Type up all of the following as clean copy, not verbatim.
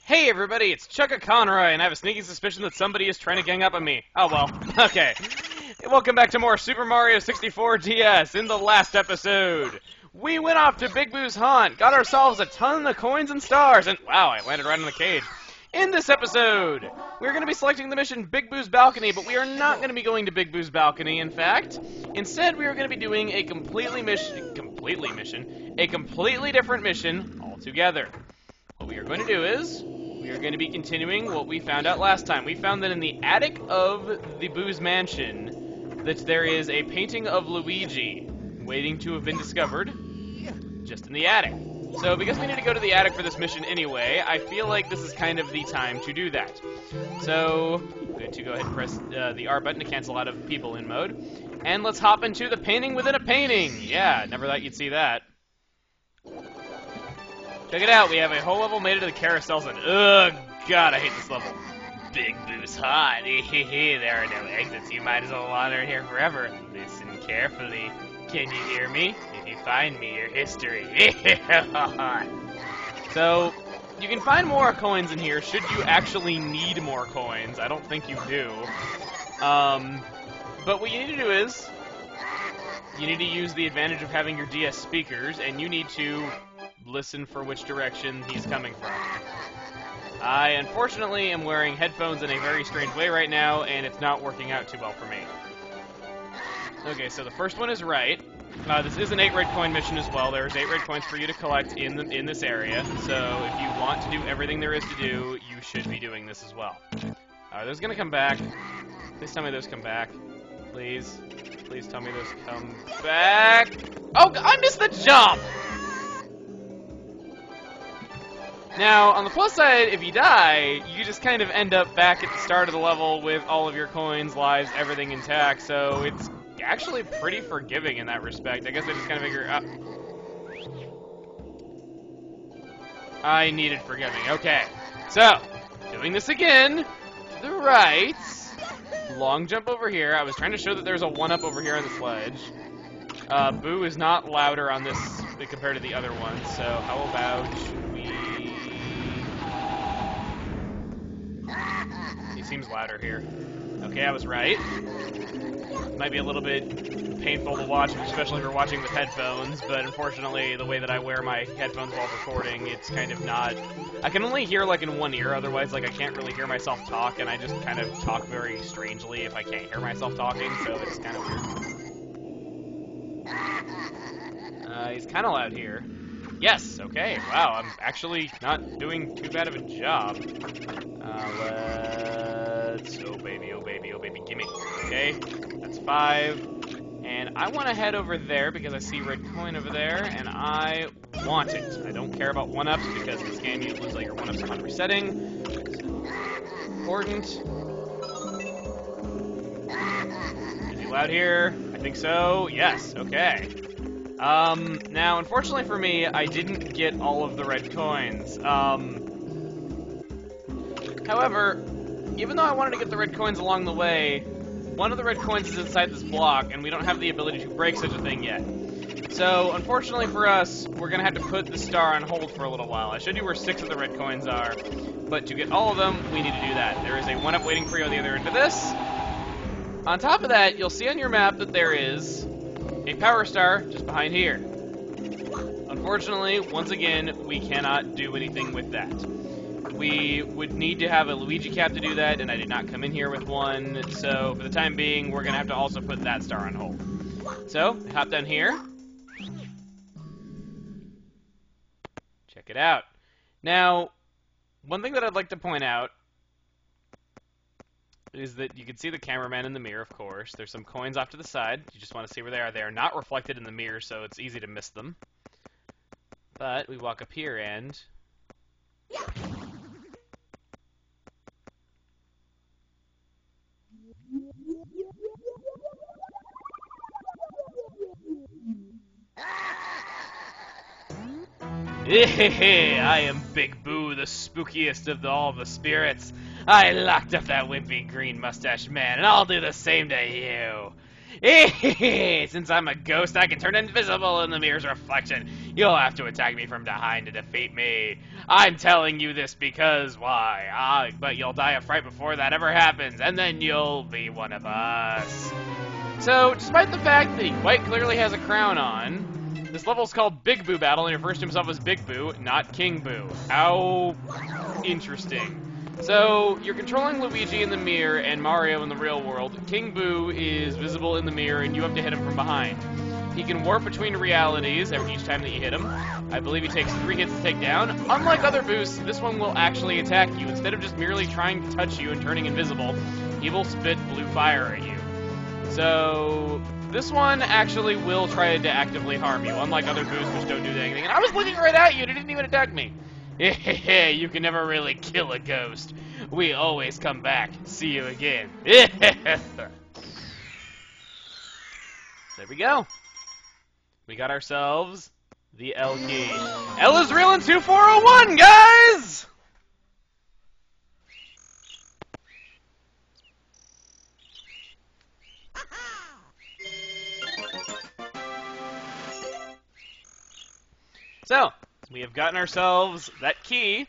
Hey everybody, it's Chugga Conroy, and I have a sneaky suspicion that somebody is trying to gang up on me. Oh well, okay. Welcome back to more Super Mario 64 DS. In the last episode, we went off to Big Boo's Haunt, got ourselves a ton of coins and stars, and wow, I landed right in the cage. In this episode, we're going to be selecting the mission Big Boo's Balcony, but we are not going to be going to Big Boo's Balcony, in fact. Instead, we are going to be doing a completely different mission altogether. What we are going to do is, we are going to be continuing what we found out last time. We found that in the attic of the Boo's mansion, that there is a painting of Luigi waiting to have been discovered just in the attic. So because we need to go to the attic for this mission anyway, I feel like this is kind of the time to do that. So, I'm going to go ahead and press the R button to cancel out of people in mode. And let's hop into the painting within a painting. Yeah, never thought you'd see that. Check it out, we have a whole level made into the carousels, and ugh, God, I hate this level. Big Boo's Haunt. There are no exits. You might as well wander in here forever. Listen carefully. Can you hear me? If you find me, your history. So, you can find more coins in here should you actually need more coins. I don't think you do. But what you need to do is, you need to use the advantage of having your DS speakers, and you need to listen for which direction he's coming from. I, unfortunately, am wearing headphones in a very strange way right now, and it's not working out too well for me. Okay, so the first one is right. This is an 8 red coin mission as well. There's 8 red coins for you to collect in this area, so if you want to do everything there is to do, you should be doing this as well. Are those gonna come back? Please tell me those come back. Please. Please tell me those come back. Oh, I missed the jump! Now, on the plus side, if you die, you just kind of end up back at the start of the level with all of your coins, lives, everything intact, so it's actually pretty forgiving in that respect. I guess I just kind of figure out... I needed forgiving. Okay, so, doing this again, to the right, long jump over here. I was trying to show that there's a 1-up over here on the sledge. Boo is not louder on this compared to the other ones, so how about we... He seems louder here. Okay, I was right. Might be a little bit painful to watch, especially if you're watching with headphones, but unfortunately, the way that I wear my headphones while recording, it's kind of not... I can only hear, like, in one ear, otherwise, like, I can't really hear myself talk, and I just kind of talk very strangely if I can't hear myself talking, so it's kind of weird. He's kind of loud here. Yes, okay, wow, I'm actually not doing too bad of a job. Let's... oh baby, gimme. Okay, that's 5. And I want to head over there because I see red coin over there, and I want it. I don't care about 1-ups because in this game you lose all your 1-ups upon resetting. Important. Is he loud here? I think so. Yes, okay. Now, unfortunately for me, I didn't get all of the red coins. However, even though I wanted to get the red coins along the way, one of the red coins is inside this block, and we don't have the ability to break such a thing yet. So, unfortunately for us, we're going to have to put the star on hold for a little while. I showed you where 6 of the red coins are, but to get all of them, we need to do that. There is a 1-up waiting for you on the other end of this. On top of that, you'll see on your map that there is a power star just behind here. Unfortunately, once again, we cannot do anything with that. We would need to have a Luigi cap to do that, and I did not come in here with one, so for the time being, we're going to have to also put that star on hold. So, hop down here. Check it out. Now, one thing that I'd like to point out is that you can see the cameraman in the mirror, of course. There's some coins off to the side. You just want to see where they are. They are not reflected in the mirror, so it's easy to miss them. But we walk up here and... I am Big Boo, the spookiest of all the spirits. I locked up that wimpy green mustache man, and I'll do the same to you. Since I'm a ghost, I can turn invisible in the mirror's reflection. You'll have to attack me from behind to defeat me. I'm telling you this because why? But you'll die of fright before that ever happens, and then you'll be one of us. So, despite the fact that he quite clearly has a crown on, this level's called Big Boo Battle, and he refers to himself as Big Boo, not King Boo. How interesting. So, you're controlling Luigi in the mirror and Mario in the real world. King Boo is visible in the mirror, and you have to hit him from behind. He can warp between realities each time that you hit him. I believe he takes 3 hits to take down. Unlike other boosts, this one will actually attack you. Instead of just merely trying to touch you and turning invisible, he will spit blue fire at you. So, this one actually will try to actively harm you, unlike other boosts which don't do anything. And I was looking right at you and it didn't even attack me. You can never really kill a ghost. We always come back. See you again. There we go. We got ourselves the L key. L is real in 2401, guys! So, we have gotten ourselves that key.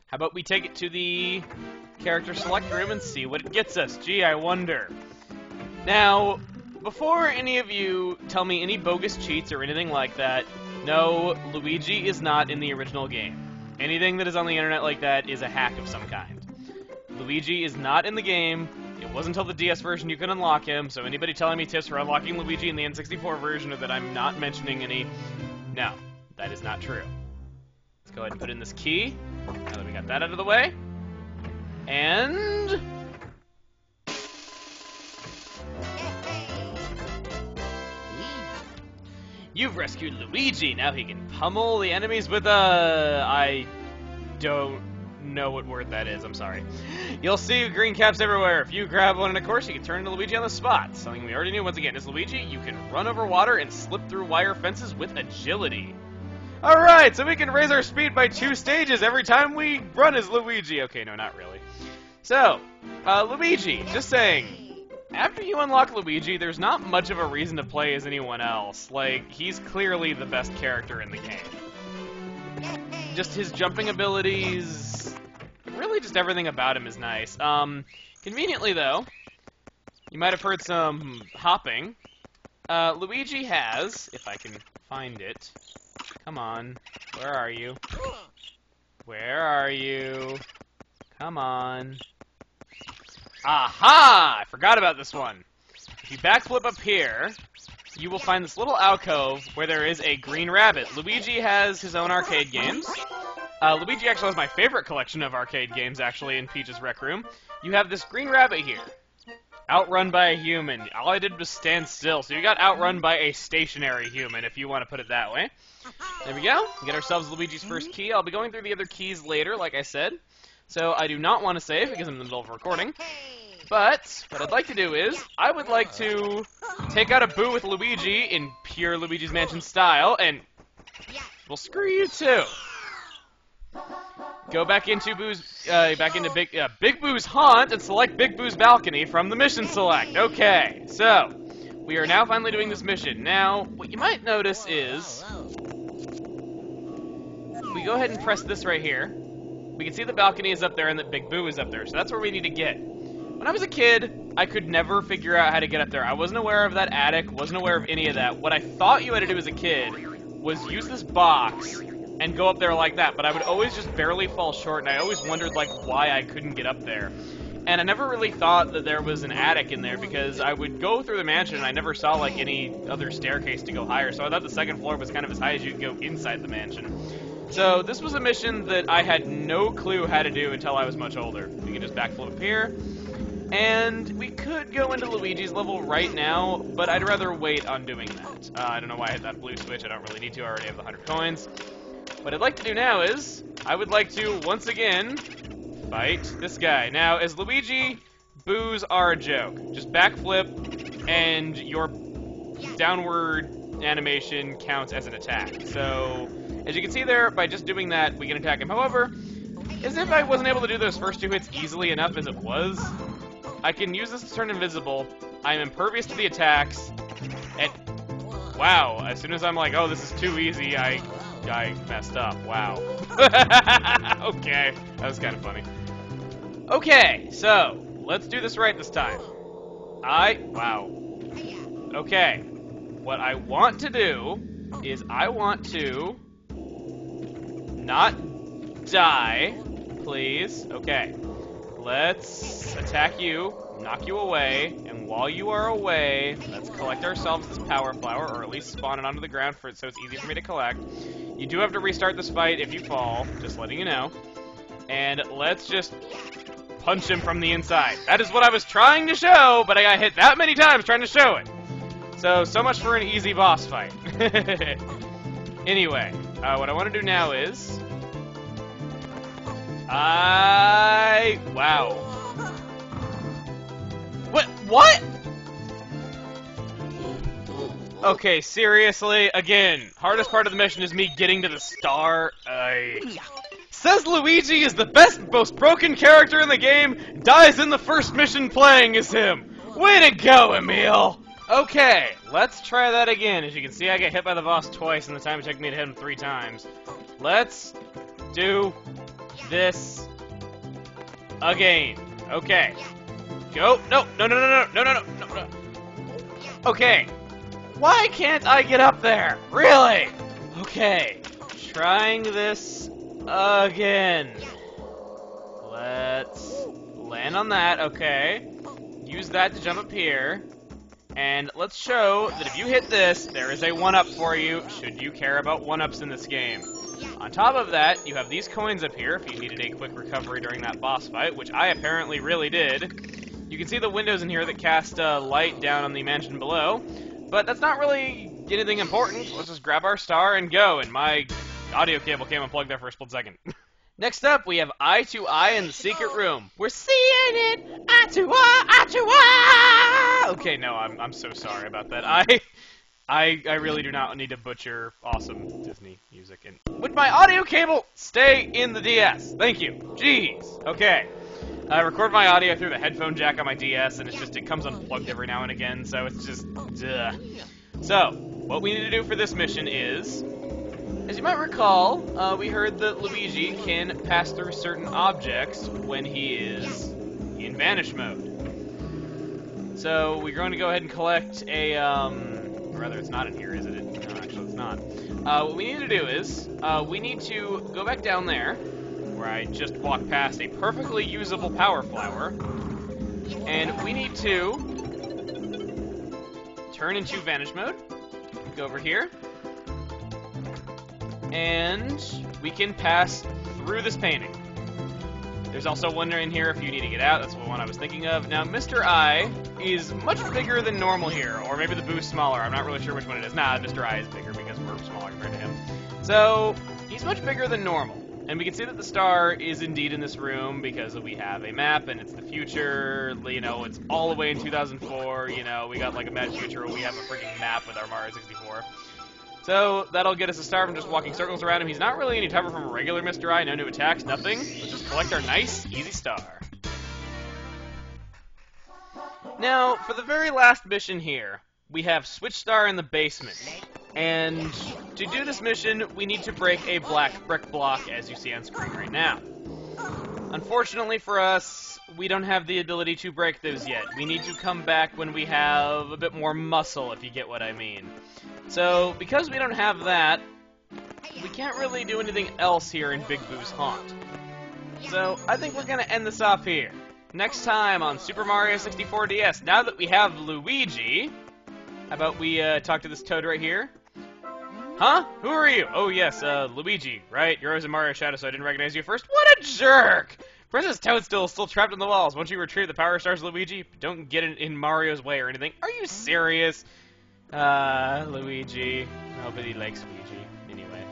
How about we take it to the character select room and see what it gets us? Gee, I wonder. Now, before any of you tell me any bogus cheats or anything like that, no, Luigi is not in the original game. Anything that is on the internet like that is a hack of some kind. Luigi is not in the game. It wasn't until the DS version you could unlock him, so anybody telling me tips for unlocking Luigi in the N64 version or that I'm not mentioning any, no, that is not true. Let's go ahead and put in this key, now that we got that out of the way, and... You've rescued Luigi, now he can pummel the enemies with a... I don't know what word that is, I'm sorry. You'll see green caps everywhere. If you grab one, and of course, you can turn into Luigi on the spot. Something we already knew. Once again, as Luigi, you can run over water and slip through wire fences with agility. Alright, so we can raise our speed by 2 stages every time we run as Luigi. Okay, no, not really. So, Luigi, just saying, after you unlock Luigi, there's not much of a reason to play as anyone else. Like, he's clearly the best character in the game. Just his jumping abilities, really just everything about him is nice. Conveniently though, you might have heard some hopping. Luigi has, if I can find it, come on, where are you? Where are you? Come on. Aha! I forgot about this one. If you backflip up here, you will find this little alcove where there is a green rabbit. Luigi has his own arcade games. Luigi actually has my favorite collection of arcade games, actually, in Peach's Rec Room. You have this green rabbit here, outrun by a human. All I did was stand still, so you got outrun by a stationary human, if you want to put it that way. There we go. We get ourselves Luigi's first key. I'll be going through the other keys later, like I said. So I do not want to save, because I'm in the middle of recording. But what I'd like to do is, I would like to take out a Boo with Luigi in pure Luigi's Mansion style, and well, screw you too. Go back into Big Boo's haunt and select Big Boo's balcony from the mission select. Okay, so we are now finally doing this mission. Now, what you might notice is, we go ahead and press this right here. We can see the balcony is up there and that Big Boo is up there, so that's where we need to get. When I was a kid, I could never figure out how to get up there. I wasn't aware of that attic, wasn't aware of any of that. What I thought you had to do as a kid was use this box and go up there like that, but I would always just barely fall short, and I always wondered, like, why I couldn't get up there. And I never really thought that there was an attic in there, because I would go through the mansion, and I never saw, like, any other staircase to go higher, so I thought the second floor was kind of as high as you could go inside the mansion. So this was a mission that I had no clue how to do until I was much older. We can just backflip here. And we could go into Luigi's level right now, but I'd rather wait on doing that. I don't know why I hit that blue switch. I don't really need to. I already have the 100 coins. What I'd like to do now is, I would like to, once again, fight this guy. Now, as Luigi, boos are a joke. Just backflip, and your downward animation counts as an attack. So, as you can see there, by just doing that, we can attack him. However, as if I wasn't able to do those first 2 hits easily enough as it was, I can use this to turn invisible, I'm impervious to the attacks, and wow, as soon as I'm like, oh, this is too easy, I messed up. Wow. Okay, that was kind of funny. Okay, so let's do this right this time. Wow. Okay, what I want to do is I want to not die, please. Okay, let's attack you, knock you away, and while you are away, let's collect ourselves this power flower, or at least spawn it onto the ground so it's easy for me to collect. You do have to restart this fight if you fall, just letting you know. And let's just punch him from the inside. That is what I was trying to show, but I got hit that many times trying to show it. So much for an easy boss fight. Anyway, what I want to do now is... Wow. What? Okay, seriously? Again, hardest part of the mission is me getting to the star. Says Luigi is the best, most broken character in the game, dies in the first mission playing as him. Way to go, Emil! Okay, let's try that again. As you can see, I get hit by the boss twice in the time it took me to hit him 3 times. Let's do this again. Okay. Go. No. Okay. Why can't I get up there? Really? Okay. Trying this again. Let's land on that. Okay. Use that to jump up here. And let's show that if you hit this, there is a 1-up for you, should you care about 1-ups in this game. On top of that, you have these coins up here if you needed a quick recovery during that boss fight, which I apparently really did. You can see the windows in here that cast light down on the mansion below, but that's not really anything important. Let's just grab our star and go, and my audio cable came unplugged there for a split second. Next up, we have Eye to Eye in the secret room. We're seeing it! Eye to eye, eye to eye! Okay, no, I'm so sorry about that. I really do not need to butcher awesome Disney music. And would my audio cable stay in the DS? Thank you. Jeez. Okay. I record my audio through the headphone jack on my DS, and it comes unplugged every now and again, so it's just, duh. So, what we need to do for this mission is, as you might recall, we heard that Luigi can pass through certain objects when he is in vanish mode. So, we're going to go ahead and collect a, or rather it's not in here, is it? No, actually it's not. What we need to do is, we need to go back down there, where I just walked past a perfectly usable power flower, and we need to turn into vanish mode, go over here, and we can pass through this painting. There's also one in here if you need to get out. That's the one I was thinking of. Now, Mr. I is much bigger than normal here, or maybe the boo's smaller. I'm not really sure which one it is. Nah, Mr. I is bigger because we're smaller compared to him. So, he's much bigger than normal. And we can see that the star is indeed in this room because we have a map and it's the future, you know, it's all the way in 2004, you know, we got like a mad future where we have a freaking map with our Mario 64. So, that'll get us a star from just walking circles around him. He's not really any tougher from a regular Mr. I, no new attacks, nothing. Let's just collect our nice, easy star. Now, for the very last mission here, we have Switch Star in the basement. And to do this mission, we need to break a black brick block, as you see on screen right now. Unfortunately for us, we don't have the ability to break those yet. We need to come back when we have a bit more muscle, if you get what I mean. So, because we don't have that, we can't really do anything else here in Big Boo's Haunt. So, I think we're gonna end this off here. Next time on Super Mario 64 DS, now that we have Luigi, how about we talk to this toad right here? Huh? Who are you? Oh yes, Luigi, right? You're always in Mario Shadow, so I didn't recognize you first. What a jerk! Princess Toadstool is still trapped in the walls. Once you retrieve the Power Stars, Luigi, don't get in Mario's way or anything. Are you serious? Luigi. Nobody likes Luigi. Anyway.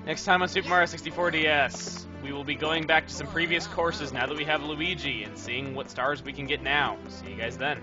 Next time on Super Mario 64 DS, we will be going back to some previous courses now that we have Luigi and seeing what stars we can get now. See you guys then.